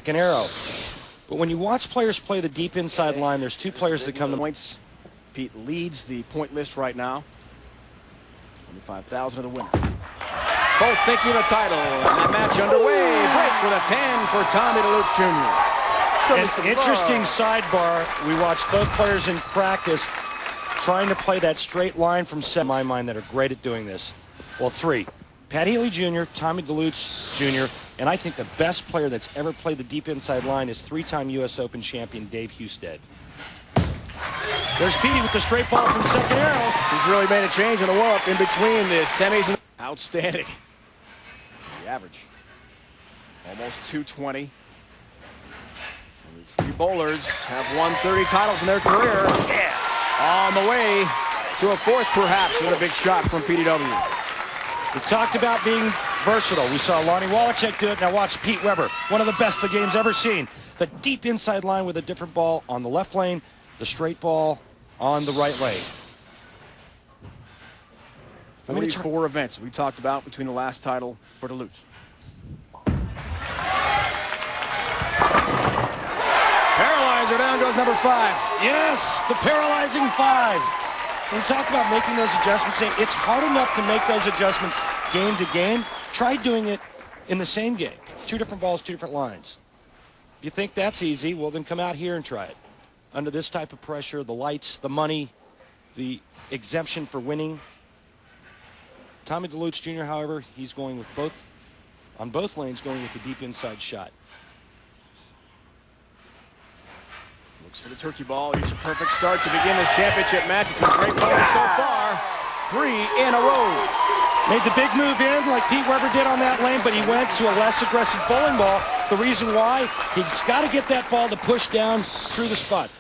An arrow. But when you watch players play the deep inside line, there's two players that come to points. Pete leads the point list right now. 25,000 of the winner. Both thinking of the title. And that match underway. Break with a 10 for Tommy Delutz Jr. An interesting sidebar. We watched both players in practice trying to play that straight line from set. In my mind, that are great at doing this. Well, three. Pat Healy Jr., Tommy Delutz Jr., and I think the best player that's ever played the deep inside line is three-time U.S. Open champion Dave Husted. There's Petey with the straight ball from second arrow. He's really made a change in the warm-up in between the semis and outstanding. The average, almost 220. And these three bowlers have won 30 titles in their career. Yeah. On the way to a fourth, perhaps, with a big shot from PDW. We talked about being versatile. We saw Lonnie Wallachek do it. Now watch Pete Weber, one of the best the game's ever seen. The deep inside line with a different ball on the left lane, the straight ball on the right lane. 44 events we talked about between the last title for Delutz. Paralyzer, down goes number 5. Yes, the paralyzing 5. When we talk about making those adjustments, it's hard enough to make those adjustments game to game. Try doing it in the same game. 2 different balls, 2 different lines. If you think that's easy, well, then come out here and try it. Under this type of pressure, the lights, the money, the exemption for winning. Tommy Delutz Jr., however, he's going with on both lanes, going with the deep inside shot. Looks for the turkey ball. Here's a perfect start to begin this championship match. It's been great bowling so far. 3 in a row. Made the big move in like Pete Weber did on that lane, but he went to a less aggressive bowling ball. The reason why, he's got to get that ball to push down through the spot.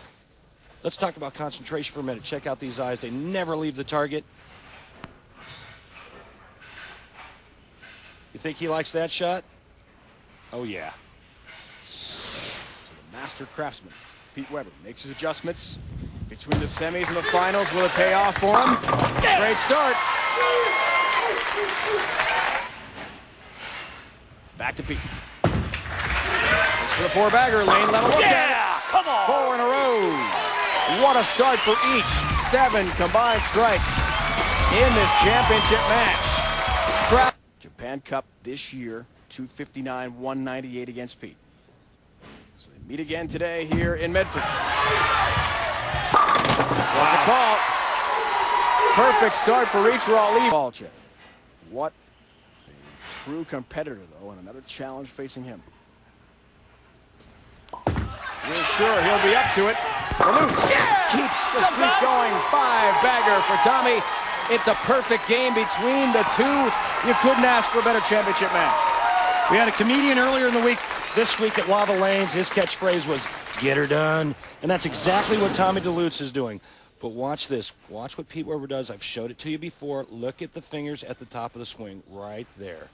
Let's talk about concentration for a minute. Check out these eyes. They never leave the target. You think he likes that shot? Oh, yeah. So the master craftsman, Pete Weber, makes his adjustments between the semis and the finals. Will it pay off for him? Great start. Back to Pete. Thanks for the 4-bagger. Lane level. Look at it. Come on. 4 in a row. What a start for each. 7 combined strikes in this championship match. Japan Cup this year, 259-198 against Pete. So they meet again today here in Medford. Wow. Call. Perfect start for each raw lead. Ball check. What a true competitor, though, and another challenge facing him. We're sure he'll be up to it. Delutz keeps the streak going. 5-bagger for Tommy. It's a perfect game between the two. You couldn't ask for a better championship match. We had a comedian earlier in the week, this week at Lava Lanes. His catchphrase was, "Get her done." And that's exactly what Tommy Delutz is doing. But watch this. Watch what Pete Weber does. I've showed it to you before. Look at the fingers at the top of the swing right there.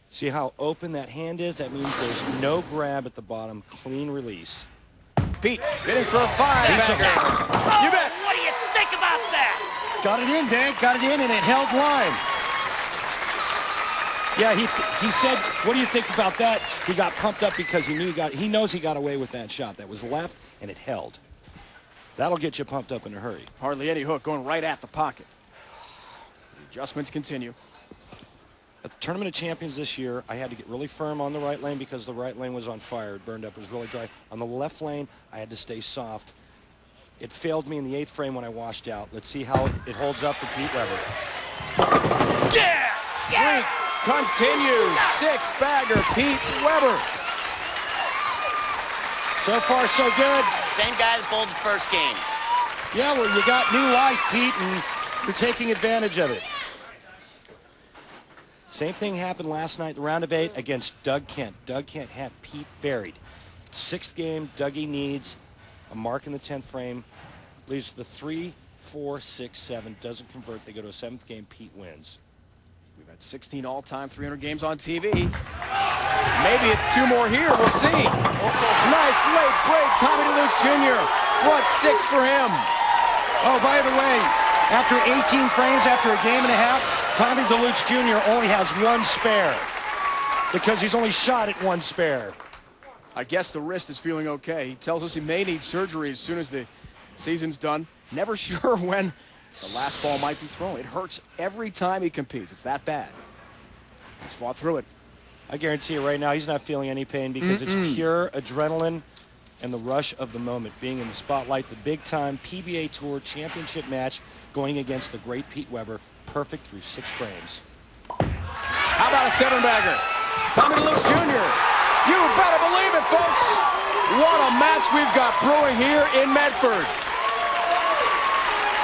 See how open that hand is? That means there's no grab at the bottom. Clean release. Pete hitting for a 5-bagger. You bet. What do you think about that? Got it in, Dave. Got it in, and it held line. Yeah, he said, "What do you think about that?" He got pumped up because he knows he got away with that shot. That was left, and it held. That'll get you pumped up in a hurry. Hardly any hook, going right at the pocket. The adjustments continue. At the Tournament of Champions this year, I had to get really firm on the right lane because the right lane was on fire. It burned up. It was really dry. On the left lane, I had to stay soft. It failed me in the 8th frame when I washed out. Let's see how it holds up for Pete Weber. Yeah! Streak continues. 6-bagger Pete Weber. So far, so good. Same guy that bowled the first game. Yeah, well, you got new life, Pete, and you're taking advantage of it. Same thing happened last night, the round of 8 against Doug Kent. Doug Kent had Pete buried. 6th game, Dougie needs a mark in the 10th frame. Leaves the 3, 4, 6, 7. Doesn't convert. They go to a 7th game. Pete wins. We've had 16 all-time 300 games on TV. Maybe 2 more here. We'll see. Nice late break. Tommy Delutz Jr. Front 6 for him. Oh, by the way, after 18 frames, after a game and a half, Tommy Delutz Jr. only has 1 spare because he's only shot at 1 spare. I guess the wrist is feeling okay. He tells us he may need surgery as soon as the season's done. Never sure when the last ball might be thrown. It hurts every time he competes. It's that bad. He's fought through it. I guarantee you right now he's not feeling any pain because it's pure adrenaline and the rush of the moment. Being in the spotlight, the big-time PBA Tour Championship match going against the great Pete Weber. Perfect through 6 frames. How about a 7-bagger? Tommy Delutz Jr. You better believe it, folks. What a match we've got brewing here in Medford.